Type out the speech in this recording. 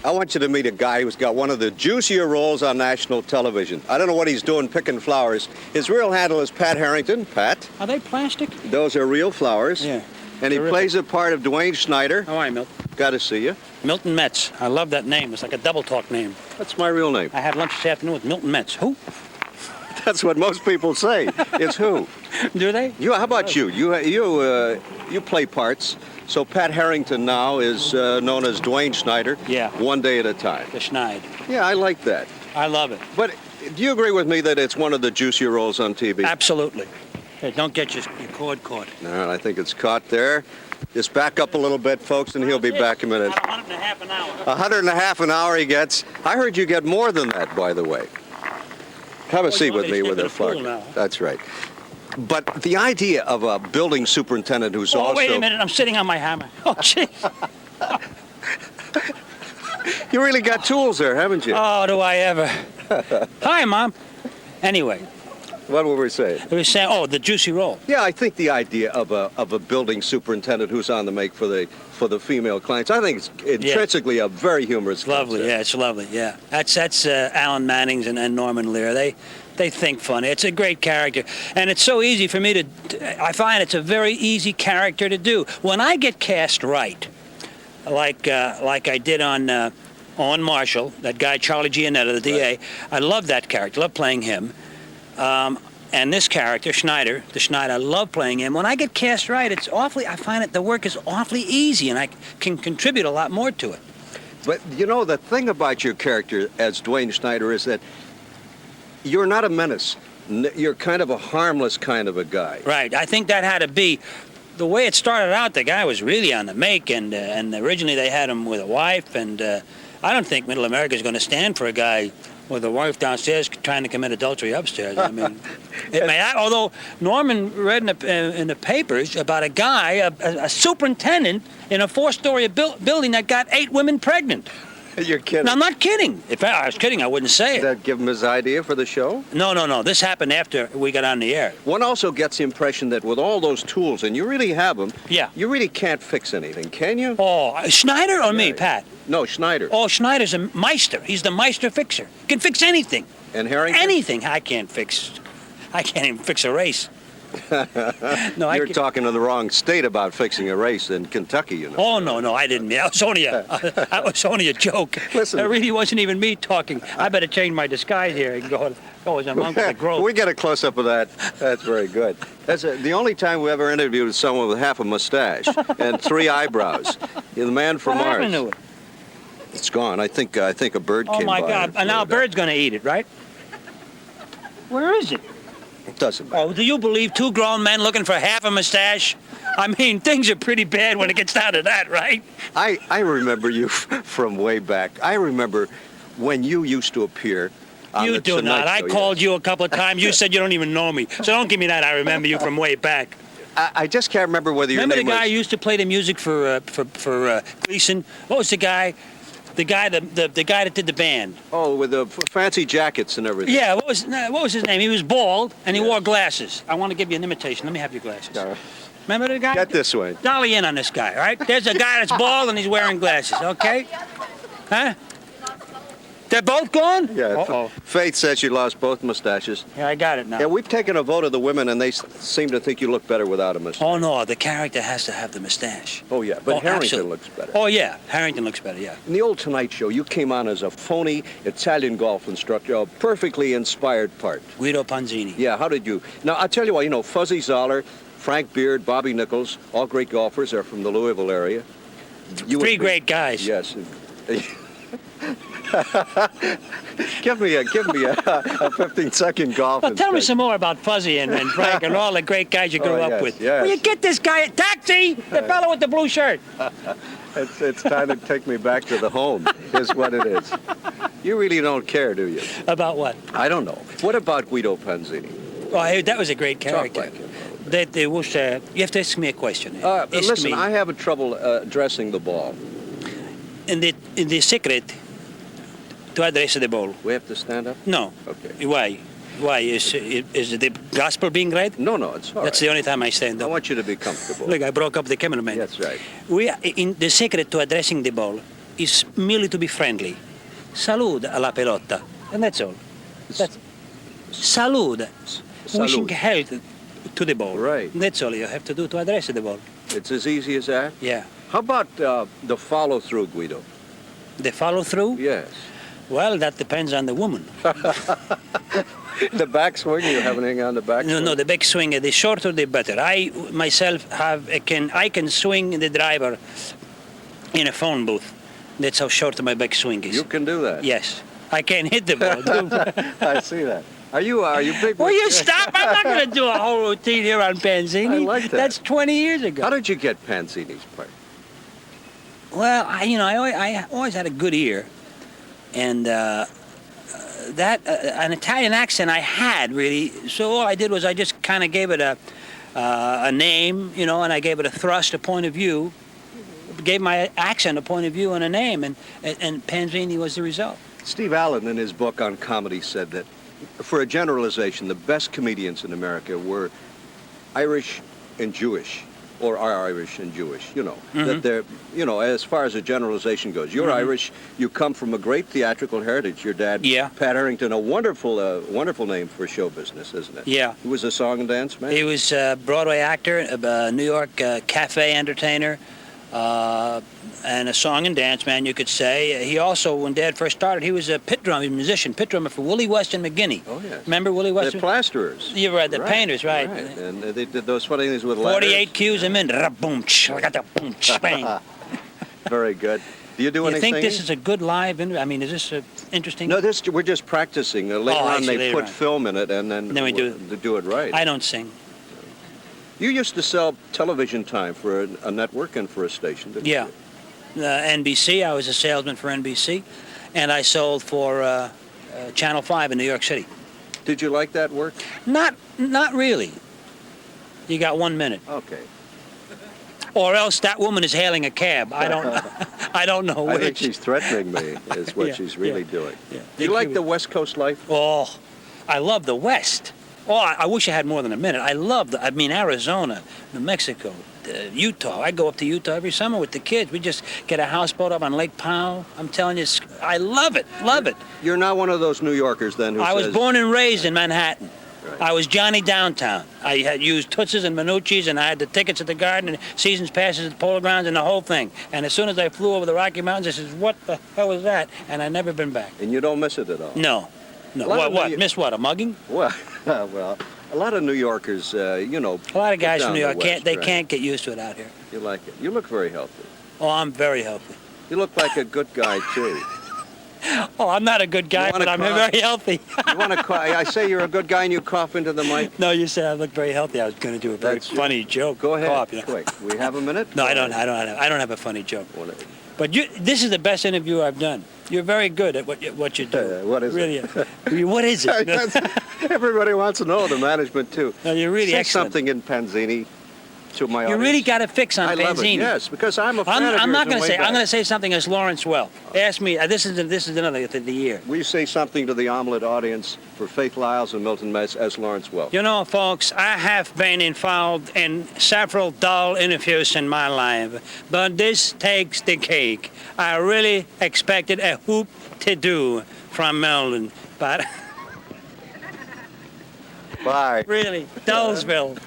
I want you to meet a guy who's got one of the juicier roles on national television. I don't know what he's doing picking flowers. His real handle is Pat Harrington. Pat? Are they plastic? Those are real flowers. Yeah. And he plays the part of Dwayne Schneider. How are you, Milton? Got to see you. Milton Metz. I love that name. It's like a double talk name. That's my real name. I had lunch this afternoon with Milton Metz. Who? That's what most people say. It's who? Do they? You? How about you? You play parts. So Pat Harrington now is known as Dwayne Schneider. Yeah. One day at a time. The Schneid. Yeah, I like that. I love it. But do you agree with me that it's one of the juicier roles on TV? Absolutely. Hey, don't get your cord caught. No, I think it's caught there. Just back up a little bit, folks, and he'll be back in a minute. About 100 and a half an hour. 100 and a half an hour he gets. I heard you get more than that, by the way. Have a seat with me with a flag. That's right. But the idea of a building superintendent who's also... Oh, wait a minute. I'm sitting on my hammer. Oh, jeez. You really got tools there, haven't you? Oh, do I ever. Hi, Mom. Anyway. What were we saying? We were saying, oh, the juicy roll. Yeah, I think the idea of a building superintendent who's on the make for the female clients, I think it's intrinsically a very humorous Lovely, concept. yeah, it's lovely, yeah. That's Alan Manning's and Norman Lear. They think funny. It's a great character. And it's so easy for me I find it's a very easy character to do. When I get cast right, like I did on Marshall, that guy Charlie Giannetta, the DA, I love that character, love playing him. And this character, Schneider, I love playing him. When I get cast right, I find the work is awfully easy, and I can contribute a lot more to it. But, you know, the thing about your character as Dwayne Schneider is that you're not a menace. You're kind of a harmless kind of a guy. Right. I think that had to be the way it started out. The guy was really on the make, and originally they had him with a wife, and I don't think Middle America is going to stand for a guy with a wife downstairs trying to commit adultery upstairs. I mean, although Norman read in the papers about a guy, a superintendent in a 4-story building that got 8 women pregnant. You're kidding. No, I'm not kidding. If I was kidding, I wouldn't say it. Did that give him his idea for the show? No. This happened after we got on the air. One also gets the impression that with all those tools, and you really have them, yeah, you really can't fix anything, can you? Oh, Schneider or me, Pat? No, Schneider. Oh, Schneider's a Meister. He's the Meister fixer. He can fix anything. And Harrington? Anything. I can't even fix a race. No, You're talking to the wrong state about fixing a race in Kentucky, you know. Oh, no, I didn't. That was only a joke. Listen. That really wasn't even me talking. I better change my disguise here and go as a monk with a grove. We get a close-up of that. That's very good. That's the only time we ever interviewed someone with half a mustache and 3 eyebrows. You're the man from Mars. What happened to it? It's gone. I think a bird came by. Oh, my God. And now a bird's going to eat it, right? Where is it? It doesn't matter. Oh, do you believe 2 grown men looking for half a mustache? I mean, things are pretty bad when it gets down to that, right? I remember you from way back. I remember when you used to appear on You the do Tonight not. I Show, called yes. you a couple of times. You said you don't even know me. So don't give me that. I remember you from way back. I just can't remember whether your Remember name the guy was... who used to play the music for Gleason? What was the guy? The guy that did the band. Oh, with the fancy jackets and everything. Yeah, what was his name? He was bald and he wore glasses. I want to give you an imitation. Let me have your glasses. Remember the guy? Get this way. Dolly in on this guy, all right? There's a guy that's bald and he's wearing glasses, okay? Huh? They're both gone? Yeah. Uh-oh. Faith says she lost both mustaches. Yeah, I got it now. Yeah, we've taken a vote of the women, and they seem to think you look better without a mustache. Oh, no, the character has to have the mustache. Oh, yeah, but Harrington absolutely. looks better. Oh, yeah, Harrington looks better, yeah. In the old Tonight Show, you came on as a phony Italian golf instructor, a perfectly inspired part. Guido Panzini. Yeah, how did you... Now, I'll tell you what, Fuzzy Zoller, Frank Beard, Bobby Nichols, all great golfers are from the Louisville area. 3 great guys. Yes. give me a 15-second golf. Well, tell me some more about Fuzzy and Frank and all the great guys you grew up with. Yes. Will you get this guy a taxi? The fellow with the blue shirt. It's time to take me back to the home, is what it is. You really don't care, do you? About what? I don't know. What about Guido Panzini? Oh, that was a great character. Talk like him. You have to ask me a question. Listen, I have trouble addressing the ball. In the secret to address the ball. We have to stand up? No. Okay. Why? Why? Is the gospel being read? No, it's all That's right. the only time I stand up. I want you to be comfortable. Look, I broke up the cameraman. That's right. In the secret to addressing the ball is merely to be friendly. Salud alla pelota. And that's all. That's salud. Wishing health to the ball. Right. That's all you have to do to address the ball. It's as easy as that? Yeah. How about the follow-through, Guido? The follow-through? Yes. Well, that depends on the woman. The backswing, you have anything on the backswing? No, the back swing, the shorter the better. I myself I can swing the driver in a phone booth. That's how short my back swing is. You can do that? Yes. I can hit the ball. I see that. Are you big? Will you stop? I'm not going to do a whole routine here on Panzini. I like that. That's 20 years ago. How did you get Panzini's part? Well, I always had a good ear, and an Italian accent I had really. So all I did was I just kind of gave it a name, and I gave it a thrust, a point of view, gave my accent a point of view and a name, and Panzini was the result. Steve Allen, in his book on comedy, said that, for a generalization, the best comedians in America were Irish and Jewish, or are Irish and Jewish, that they're, as far as a generalization goes. You're Irish, you come from a great theatrical heritage. Your dad, Pat Harrington, a wonderful name for show business, isn't it? Yeah. He was a song and dance man? He was a Broadway actor, a New York cafe entertainer, and a song and dance man, you could say. He also, when Dad first started, he was a pit drummer, musician, pit drummer for Willie Weston McGuinney. Oh, yes. Remember Willie Weston? The plasterers. You're right, the painters, right. And they did those funny things with 48 cues a minute. Boom, boom, bang. Very good. Do you do anything? You think this is a good live interview? I mean, is this interesting? No, we're just practicing. Later on, they put film in it, and then we do it right. I don't sing. You used to sell television time for a network and for a station, didn't you? NBC. I was a salesman for NBC, and I sold for Channel 5 in New York City. Did you like that work? Not really. You got 1 minute. Okay. Or else that woman is hailing a cab. I don't know which. I think she's threatening me, is what she's really doing. Yeah. Do you like the West Coast life? Oh, I love the West. Oh, I wish I had more than a minute. I love Arizona, New Mexico, Utah. I go up to Utah every summer with the kids. We just get a houseboat up on Lake Powell. I'm telling you, I love it. You're not one of those New Yorkers then who I was born and raised in Manhattan. Right. I was Johnny Downtown. I had used Toots's and Minucci's, and I had the tickets at the Garden and seasons passes at the Polo Grounds and the whole thing. And as soon as I flew over the Rocky Mountains, I said, what the hell was that? And I've never been back. And you don't miss it at all? No. What? Miss what? A mugging? Well, a lot of New Yorkers, A lot of guys from New York can't get used to it out here. You like it. You look very healthy. Oh, I'm very healthy. You look like a good guy, too. Oh, I'm not a good guy, but I'm very healthy. You want to I say you're a good guy and you cough into the mic? No, you said I look very healthy. I was going to do a very funny joke. Go ahead, cough, quick. We have a minute? No, I don't have a funny joke. But this is the best interview I've done. You're very good at what you do. What is really, it? What is it? Everybody wants to know, the management, too. No, you're really excellent. Something in Panzini to my You audience. really got a fix on Panzini. I love it, yes, because I'm a fan of I'm not yours going to say. back. I'm going to say something as Lawrence Welk. Ask me. This is another of the year. Will you say something to the omelet audience for Faith Lyles and Milton Metz as Lawrence Welk? You know, folks, I have been involved in several dull interviews in my life, but this takes the cake. I really expected a whoop to do from Milton, but Bye. really, Dullsville.